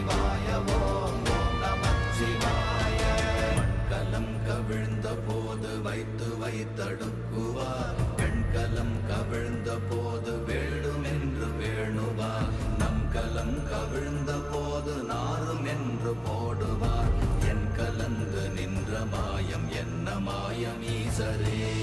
சிவாய ஓம் நமச்சிவாய. மண்கலம் கவிழ்ந்த போது வைத்து வைத்தடுக்குவார், பெண்கலம் கவிழ்ந்த போது வேண்டுமென்று வேணுவார், நம் கலம் கவிழ்ந்த போது நாரும் என்று போடுவார். என் கலந்து நின்ற மாயம் என்ன மாயம் ஈசரே.